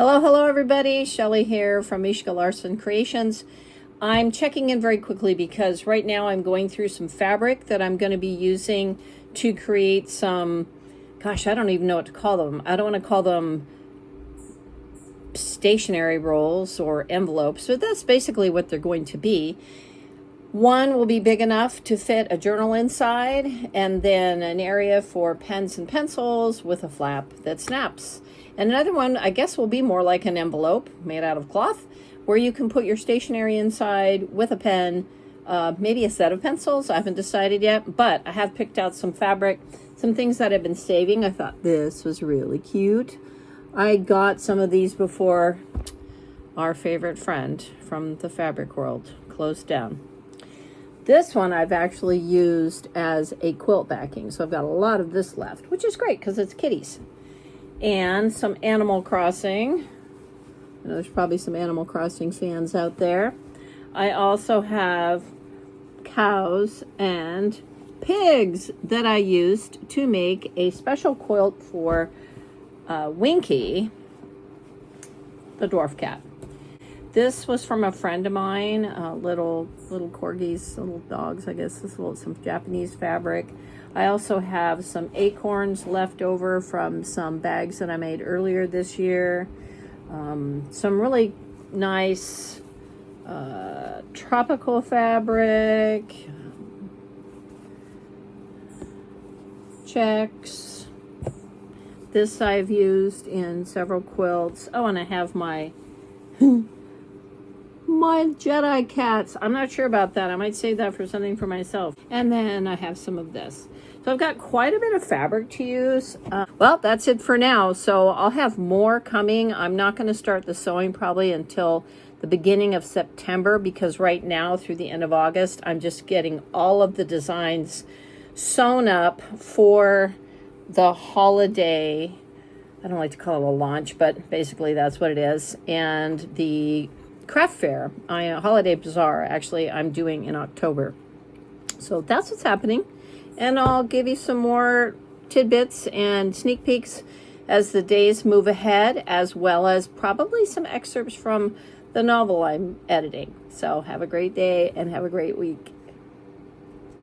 Hello everybody. Shelley here from Mishka Larson Creations. I'm checking in very quickly because right now I'm going through some fabric that I'm going to be using to create some, gosh, I don't even know what to call them. I don't want to call them stationery rolls or envelopes, but that's basically what they're going to be. One will be big enough to fit a journal inside, and then an area for pens and pencils with a flap that snaps. And another one, I guess, will be more like an envelope made out of cloth, where you can put your stationery inside with a pen, maybe a set of pencils. I haven't decided yet, but I have picked out some fabric, some things that I've been saving. I thought this was really cute. I got some of these before our favorite friend from the fabric world closed down. This one I've actually used as a quilt backing, so I've got a lot of this left, which is great because it's kitties. And some Animal Crossing. I know there's probably some Animal Crossing fans out there. I also have cows and pigs that I used to make a special quilt for Winky, the dwarf cat. This was from a friend of mine, little corgis, little dogs, I guess. This is some Japanese fabric. I also have some acorns left over from some bags that I made earlier this year. Some really nice tropical fabric, checks. This I've used in several quilts. Oh, and I have my my Jedi cats. I'm not sure about that. I might save that for something for myself. And then I have some of this. So I've got quite a bit of fabric to use. Well, that's it for now. So I'll have more coming. I'm not going to start the sewing probably until the beginning of September, because right now through the end of August, I'm just getting all of the designs sewn up for the holiday. I don't like to call it a launch, but basically that's what it is. And the craft fair, holiday bazaar, actually, I'm doing in October. So that's what's happening. And I'll give you some more tidbits and sneak peeks as the days move ahead, as well as probably some excerpts from the novel I'm editing. So have a great day and have a great week.